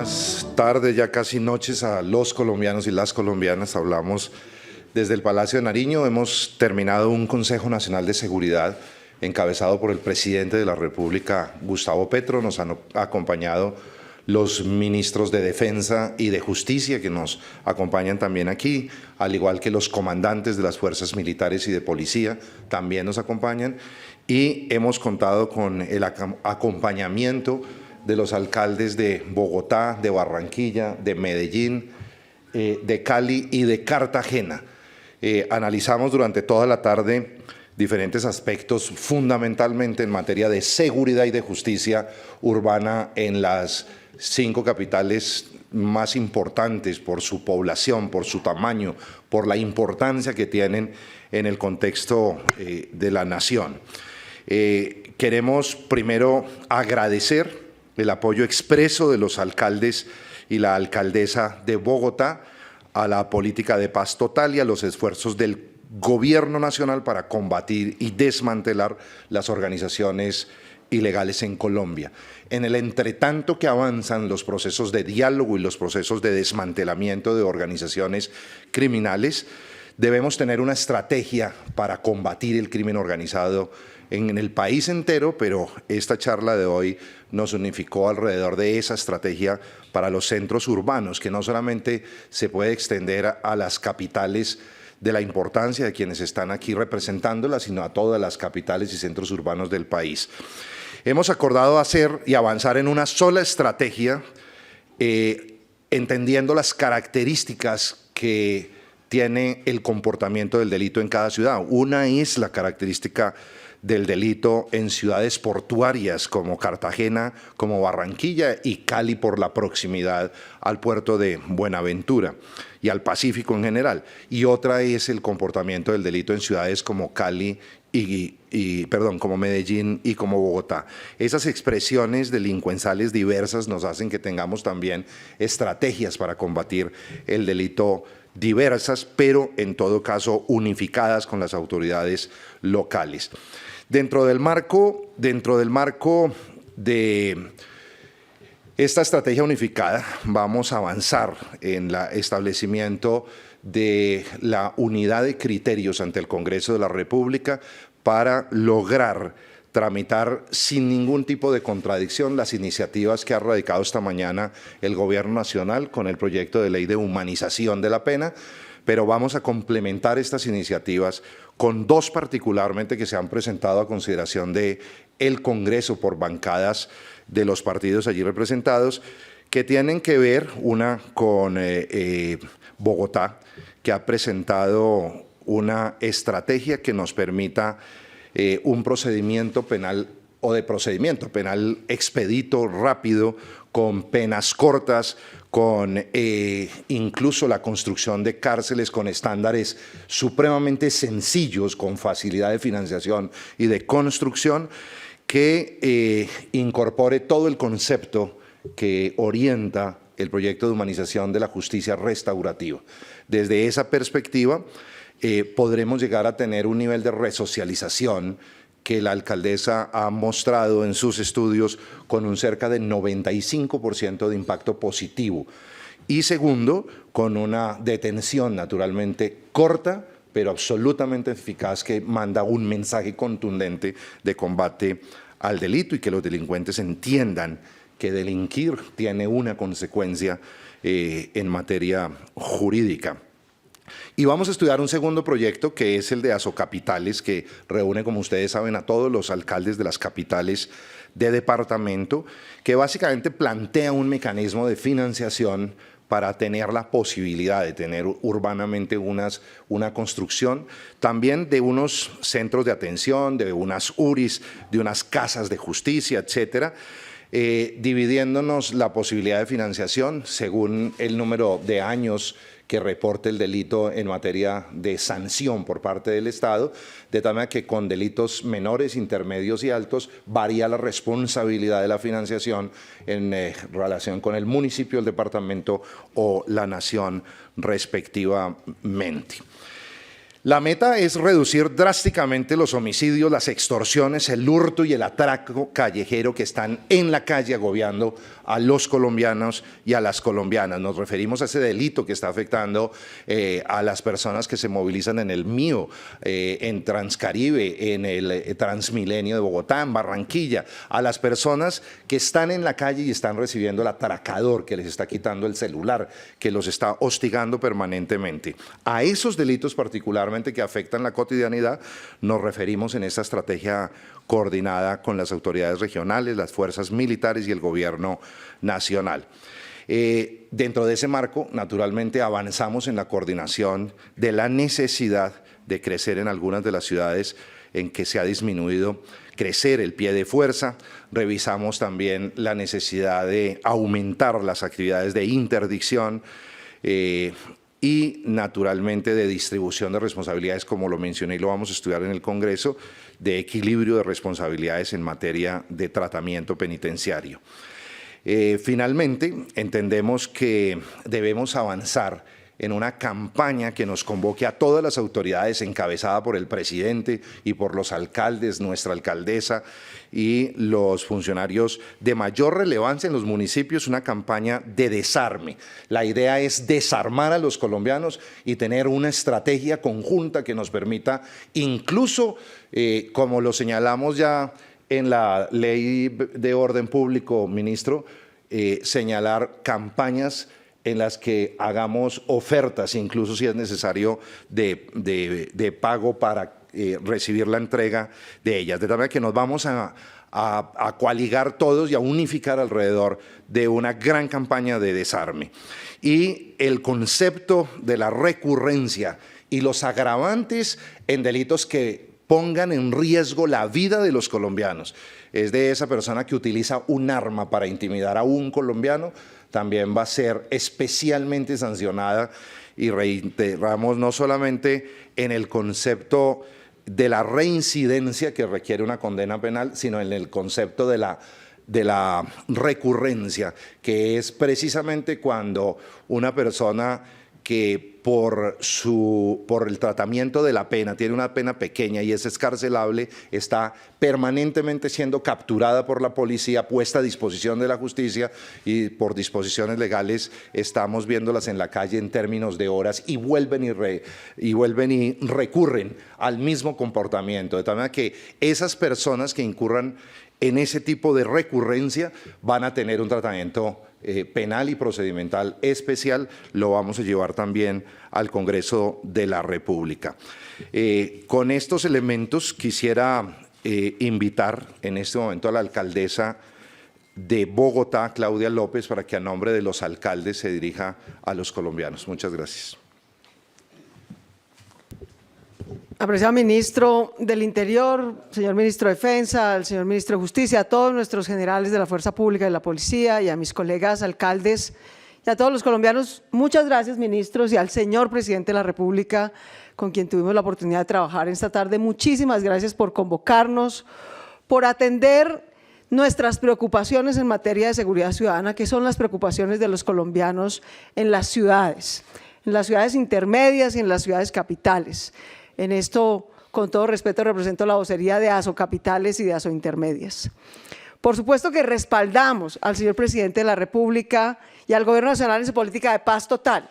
buenas tardes, ya casi noches a los colombianos y las colombianas. Hablamos desde el Palacio de Nariño. Hemos terminado un Consejo Nacional de Seguridad encabezado por el presidente de la República, Gustavo Petro. Nos han acompañado los ministros de Defensa y de Justicia, que nos acompañan también aquí, al igual que los comandantes de las fuerzas militares y de policía, también nos acompañan. Y hemos contado con el acompañamiento de los alcaldes de Bogotá, de Barranquilla, de Medellín, de Cali y de Cartagena. Analizamos durante toda la tarde diferentes aspectos, fundamentalmente en materia de seguridad y de justicia urbana en las 5 capitales más importantes por su población, por su tamaño, por la importancia que tienen en el contexto de la nación. Queremos primero agradecer el apoyo expreso de los alcaldes y la alcaldesa de Bogotá a la política de paz total y a los esfuerzos del Gobierno Nacional para combatir y desmantelar las organizaciones ilegales en Colombia. En el entretanto que avanzan los procesos de diálogo y los procesos de desmantelamiento de organizaciones criminales, debemos tener una estrategia para combatir el crimen organizado en el país entero, pero esta charla de hoy nos unificó alrededor de esa estrategia para los centros urbanos, que no solamente se puede extender a las capitales de la importancia de quienes están aquí representándolas, sino a todas las capitales y centros urbanos del país. Hemos acordado hacer y avanzar en una sola estrategia, entendiendo las características que tiene el comportamiento del delito en cada ciudad. Una es la característica del delito en ciudades portuarias como Cartagena, como Barranquilla y Cali por la proximidad al puerto de Buenaventura y al Pacífico en general. Y otra es el comportamiento del delito en ciudades como Cali como Medellín y como Bogotá. Esas expresiones delincuenciales diversas nos hacen que tengamos también estrategias para combatir el delito diversas, pero en todo caso unificadas con las autoridades locales. Dentro del marco de esta estrategia unificada, vamos a avanzar en el establecimiento de la unidad de criterios ante el Congreso de la República para lograr tramitar sin ningún tipo de contradicción las iniciativas que ha radicado esta mañana el Gobierno Nacional con el proyecto de ley de humanización de la pena, pero vamos a complementar estas iniciativas con 2 particularmente que se han presentado a consideración del Congreso por bancadas de los partidos allí representados, que tienen que ver, una con Bogotá, que ha presentado una estrategia que nos permita un procedimiento penal o de procedimiento penal expedito, rápido, con penas cortas, con incluso la construcción de cárceles con estándares supremamente sencillos, con facilidad de financiación y de construcción, que incorpore todo el concepto que orienta el proyecto de humanización de la justicia restaurativa. Desde esa perspectiva, podremos llegar a tener un nivel de resocialización que la alcaldesa ha mostrado en sus estudios con un cerca de 95% de impacto positivo. Y segundo, con una detención naturalmente corta, pero absolutamente eficaz, que manda un mensaje contundente de combate al delito y que los delincuentes entiendan que delinquir tiene una consecuencia en materia jurídica. Y vamos a estudiar un segundo proyecto, que es el de Asocapitales, que reúne, como ustedes saben, a todos los alcaldes de las capitales de departamento, que básicamente plantea un mecanismo de financiación para tener la posibilidad de tener urbanamente una construcción, también de unos centros de atención, de unas URIs, de unas casas de justicia, etcétera, dividiéndonos la posibilidad de financiación según el número de años que reporte el delito en materia de sanción por parte del Estado, de tal manera que con delitos menores, intermedios y altos varía la responsabilidad de la financiación en relación con el municipio, el departamento o la nación respectivamente. La meta es reducir drásticamente los homicidios, las extorsiones, el hurto y el atraco callejero que están en la calle agobiando a los colombianos y a las colombianas. Nos referimos a ese delito que está afectando a las personas que se movilizan en el MIO, en Transcaribe, en el Transmilenio de Bogotá, en Barranquilla, a las personas que están en la calle y están recibiendo el atracador que les está quitando el celular, que los está hostigando permanentemente. A esos delitos particularmente que afectan la cotidianidad, nos referimos en esta estrategia coordinada con las autoridades regionales, las fuerzas militares y el gobierno nacional. Dentro de ese marco, naturalmente, avanzamos en la coordinación de la necesidad de crecer en algunas de las ciudades en que se ha disminuido crecer el pie de fuerza. Revisamos también la necesidad de aumentar las actividades de interdicción y naturalmente de distribución de responsabilidades, como lo mencioné y lo vamos a estudiar en el Congreso, de equilibrio de responsabilidades en materia de tratamiento penitenciario. Finalmente, entendemos que debemos avanzar en una campaña que nos convoque a todas las autoridades, encabezada por el presidente y por los alcaldes, nuestra alcaldesa y los funcionarios de mayor relevancia en los municipios, una campaña de desarme. La idea es desarmar a los colombianos y tener una estrategia conjunta que nos permita, incluso, como lo señalamos ya en la Ley de Orden Público, ministro, señalar campañas en las que hagamos ofertas, incluso si es necesario, de pago para recibir la entrega de ellas. De tal manera que nos vamos a coaligar todos y a unificar alrededor de una gran campaña de desarme. Y el concepto de la recurrencia y los agravantes en delitos que pongan en riesgo la vida de los colombianos, es de esa persona que utiliza un arma para intimidar a un colombiano, también va a ser especialmente sancionada, y reiteramos no solamente en el concepto de la reincidencia que requiere una condena penal, sino en el concepto de la recurrencia, que es precisamente cuando una persona que por el tratamiento de la pena, tiene una pena pequeña y es excarcelable, está permanentemente siendo capturada por la policía, puesta a disposición de la justicia, y por disposiciones legales estamos viéndolas en la calle en términos de horas, y vuelven y recurren al mismo comportamiento. De tal manera que esas personas que incurran en ese tipo de recurrencia van a tener un tratamiento penal y procedimental especial. Lo vamos a llevar también al Congreso de la República. Con estos elementos quisiera invitar en este momento a la alcaldesa de Bogotá, Claudia López, para que a nombre de los alcaldes se dirija a los colombianos. Muchas gracias. Apreciado ministro del Interior, señor ministro de Defensa, el señor ministro de Justicia, a todos nuestros generales de la Fuerza Pública y de la Policía y a mis colegas alcaldes y a todos los colombianos, muchas gracias, ministros, y al señor presidente de la República, con quien tuvimos la oportunidad de trabajar esta tarde. Muchísimas gracias por convocarnos, por atender nuestras preocupaciones en materia de seguridad ciudadana, que son las preocupaciones de los colombianos en las ciudades intermedias y en las ciudades capitales. En esto, con todo respeto, represento la vocería de Asocapitales y de Asointermedias. Por supuesto que respaldamos al señor presidente de la República y al Gobierno Nacional en su política de paz total.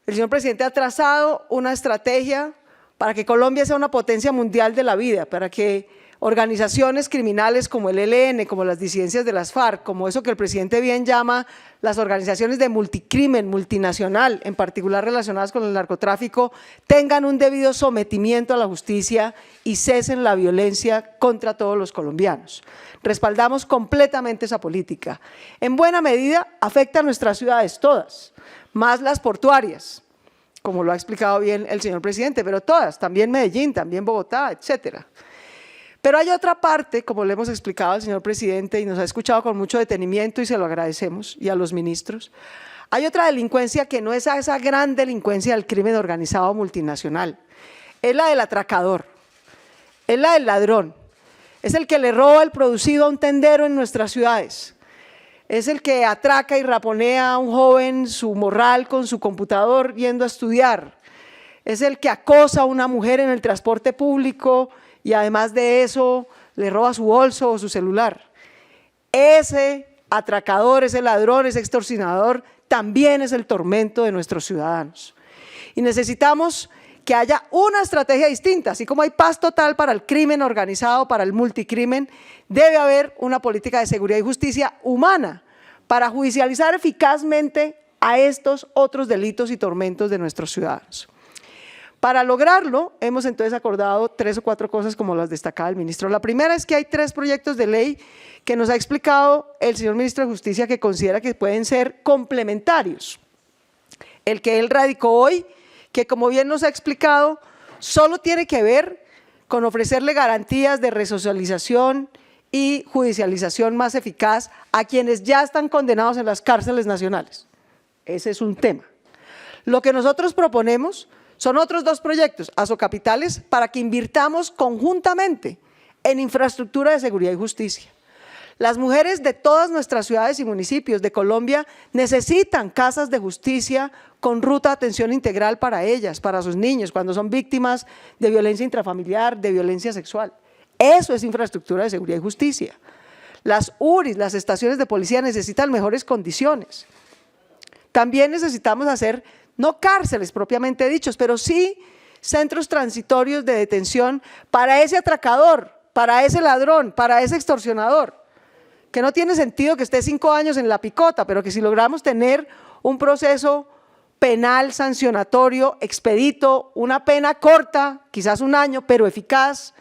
El señor presidente ha trazado una estrategia para que Colombia sea una potencia mundial de la vida, para que organizaciones criminales como el ELN, como las disidencias de las FARC, como eso que el presidente bien llama las organizaciones de multicrimen, multinacional, en particular relacionadas con el narcotráfico, tengan un debido sometimiento a la justicia y cesen la violencia contra todos los colombianos. Respaldamos completamente esa política. En buena medida afecta a nuestras ciudades todas, más las portuarias, como lo ha explicado bien el señor presidente, pero todas, también Medellín, también Bogotá, etcétera. Pero hay otra parte, como le hemos explicado al señor presidente y nos ha escuchado con mucho detenimiento y se lo agradecemos, y a los ministros, hay otra delincuencia que no es esa gran delincuencia del crimen organizado multinacional, es la del atracador, es la del ladrón, es el que le roba el producido a un tendero en nuestras ciudades, es el que atraca y raponea a un joven su morral con su computador yendo a estudiar, es el que acosa a una mujer en el transporte público y además de eso le roba su bolso o su celular. Ese atracador, ese ladrón, ese extorsionador también es el tormento de nuestros ciudadanos. Y necesitamos que haya una estrategia distinta, así como hay paz total para el crimen organizado, para el multicrimen, debe haber una política de seguridad y justicia humana para judicializar eficazmente a estos otros delitos y tormentos de nuestros ciudadanos. Para lograrlo, hemos entonces acordado 3 o 4 cosas como las destacaba el ministro. La primera es que hay 3 proyectos de ley que nos ha explicado el señor ministro de Justicia que considera que pueden ser complementarios. El que él radicó hoy, que como bien nos ha explicado, solo tiene que ver con ofrecerle garantías de resocialización y judicialización más eficaz a quienes ya están condenados en las cárceles nacionales. Ese es un tema. Lo que nosotros proponemos son otros 2 proyectos, Asocapitales, para que invirtamos conjuntamente en infraestructura de seguridad y justicia. Las mujeres de todas nuestras ciudades y municipios de Colombia necesitan casas de justicia con ruta de atención integral para ellas, para sus niños, cuando son víctimas de violencia intrafamiliar, de violencia sexual. Eso es infraestructura de seguridad y justicia. Las URIs, las estaciones de policía necesitan mejores condiciones. También necesitamos hacer, no cárceles propiamente dichos, pero sí centros transitorios de detención para ese atracador, para ese ladrón, para ese extorsionador. Que no tiene sentido que esté 5 años en la picota, pero que si logramos tener un proceso penal sancionatorio, expedito, una pena corta, quizás 1 año, pero eficaz,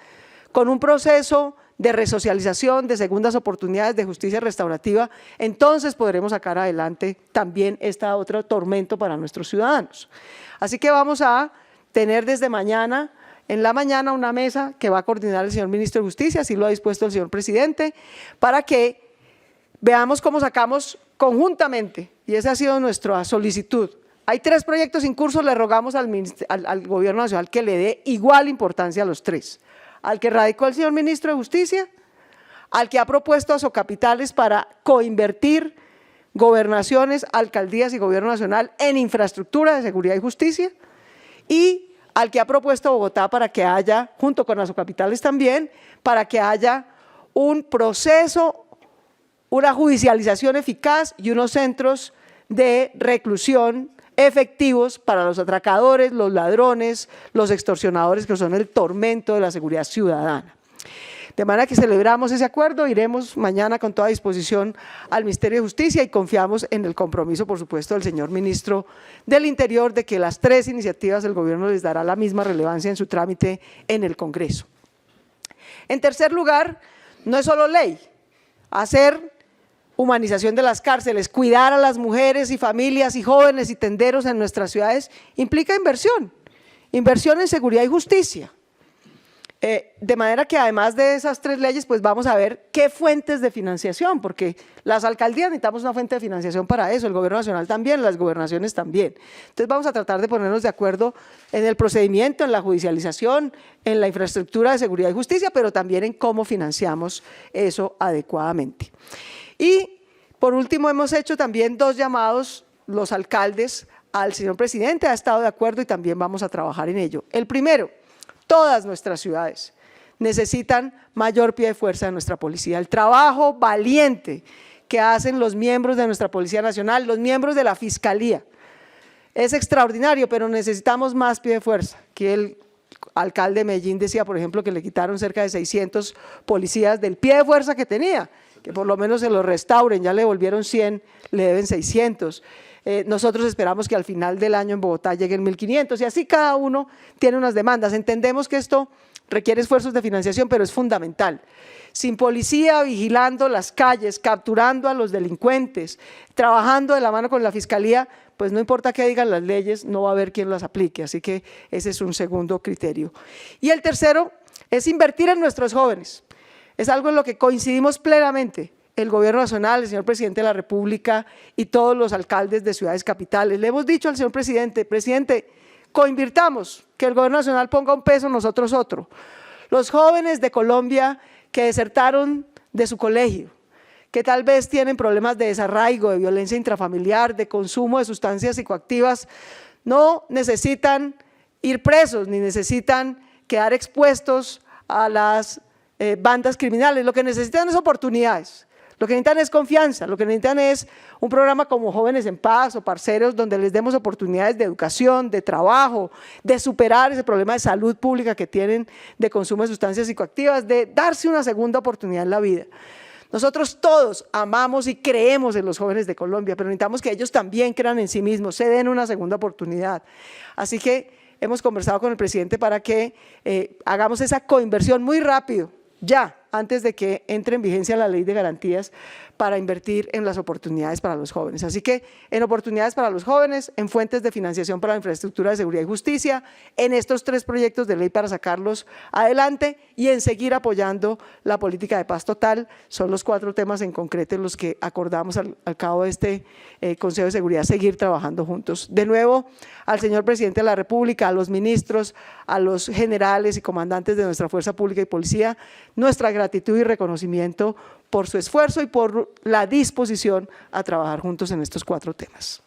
con un proceso de resocialización, de segundas oportunidades, de justicia restaurativa, entonces podremos sacar adelante también este otro tormento para nuestros ciudadanos. Así que vamos a tener desde mañana, en la mañana, una mesa que va a coordinar el señor ministro de Justicia, así lo ha dispuesto el señor presidente, para que veamos cómo sacamos conjuntamente, y esa ha sido nuestra solicitud. Hay 3 proyectos en curso, le rogamos al Gobierno Nacional que le dé igual importancia a los 3. Al que radicó el señor ministro de Justicia, al que ha propuesto Asocapitales para coinvertir gobernaciones, alcaldías y Gobierno Nacional en infraestructura de seguridad y justicia, y al que ha propuesto Bogotá para que haya, junto con Asocapitales también, para que haya un proceso, una judicialización eficaz y unos centros de reclusión efectivos para los atracadores, los ladrones, los extorsionadores, que son el tormento de la seguridad ciudadana. De manera que celebramos ese acuerdo, iremos mañana con toda disposición al Ministerio de Justicia y confiamos en el compromiso, por supuesto, del señor ministro del Interior de que las 3 iniciativas del gobierno les dará la misma relevancia en su trámite en el Congreso. En tercer lugar, no es solo ley, hacer humanización de las cárceles, cuidar a las mujeres y familias y jóvenes y tenderos en nuestras ciudades implica inversión en seguridad y justicia. De manera que además de esas 3 leyes, pues vamos a ver qué fuentes de financiación, porque las alcaldías necesitamos una fuente de financiación para eso, el Gobierno Nacional también, las gobernaciones también. Entonces vamos a tratar de ponernos de acuerdo en el procedimiento, en la judicialización, en la infraestructura de seguridad y justicia, pero también en cómo financiamos eso adecuadamente. Y por último hemos hecho también 2 llamados, los alcaldes, al señor presidente, ha estado de acuerdo y también vamos a trabajar en ello. El primero, todas nuestras ciudades necesitan mayor pie de fuerza de nuestra policía. El trabajo valiente que hacen los miembros de nuestra Policía Nacional, los miembros de la Fiscalía, es extraordinario, pero necesitamos más pie de fuerza. Que el alcalde de Medellín decía, por ejemplo, que le quitaron cerca de 600 policías del pie de fuerza que tenía, que por lo menos se lo restauren, ya le devolvieron 100, le deben 600. Nosotros esperamos que al final del año en Bogotá lleguen 1.500 y así cada uno tiene unas demandas. Entendemos que esto requiere esfuerzos de financiación, pero es fundamental. Sin policía vigilando las calles, capturando a los delincuentes, trabajando de la mano con la Fiscalía, pues no importa qué digan las leyes, no va a haber quien las aplique, así que ese es un segundo criterio. Y el tercero es invertir en nuestros jóvenes. Es algo en lo que coincidimos plenamente el Gobierno Nacional, el señor Presidente de la República y todos los alcaldes de ciudades capitales. Le hemos dicho al señor Presidente, coinvirtamos, que el Gobierno Nacional ponga un peso, nosotros otro. Los jóvenes de Colombia que desertaron de su colegio, que tal vez tienen problemas de desarraigo, de violencia intrafamiliar, de consumo de sustancias psicoactivas, no necesitan ir presos, ni necesitan quedar expuestos a las bandas criminales. Lo que necesitan es oportunidades, lo que necesitan es confianza, lo que necesitan es un programa como Jóvenes en Paz o Parceros, donde les demos oportunidades de educación, de trabajo, de superar ese problema de salud pública que tienen de consumo de sustancias psicoactivas, de darse una segunda oportunidad en la vida. Nosotros todos amamos y creemos en los jóvenes de Colombia, pero necesitamos que ellos también crean en sí mismos, se den una segunda oportunidad. Así que hemos conversado con el presidente para que hagamos esa coinversión muy rápido, ya, antes de que entre en vigencia la ley de garantías, para invertir en las oportunidades para los jóvenes. Así que en oportunidades para los jóvenes, en fuentes de financiación para la infraestructura de seguridad y justicia, en estos 3 proyectos de ley para sacarlos adelante y en seguir apoyando la política de paz total. Son los 4 temas en concreto en los que acordamos al cabo de este Consejo de Seguridad seguir trabajando juntos. De nuevo, al señor presidente de la República, a los ministros, a los generales y comandantes de nuestra Fuerza Pública y Policía, nuestra gratitud y reconocimiento por su esfuerzo y por la disposición a trabajar juntos en estos 4 temas.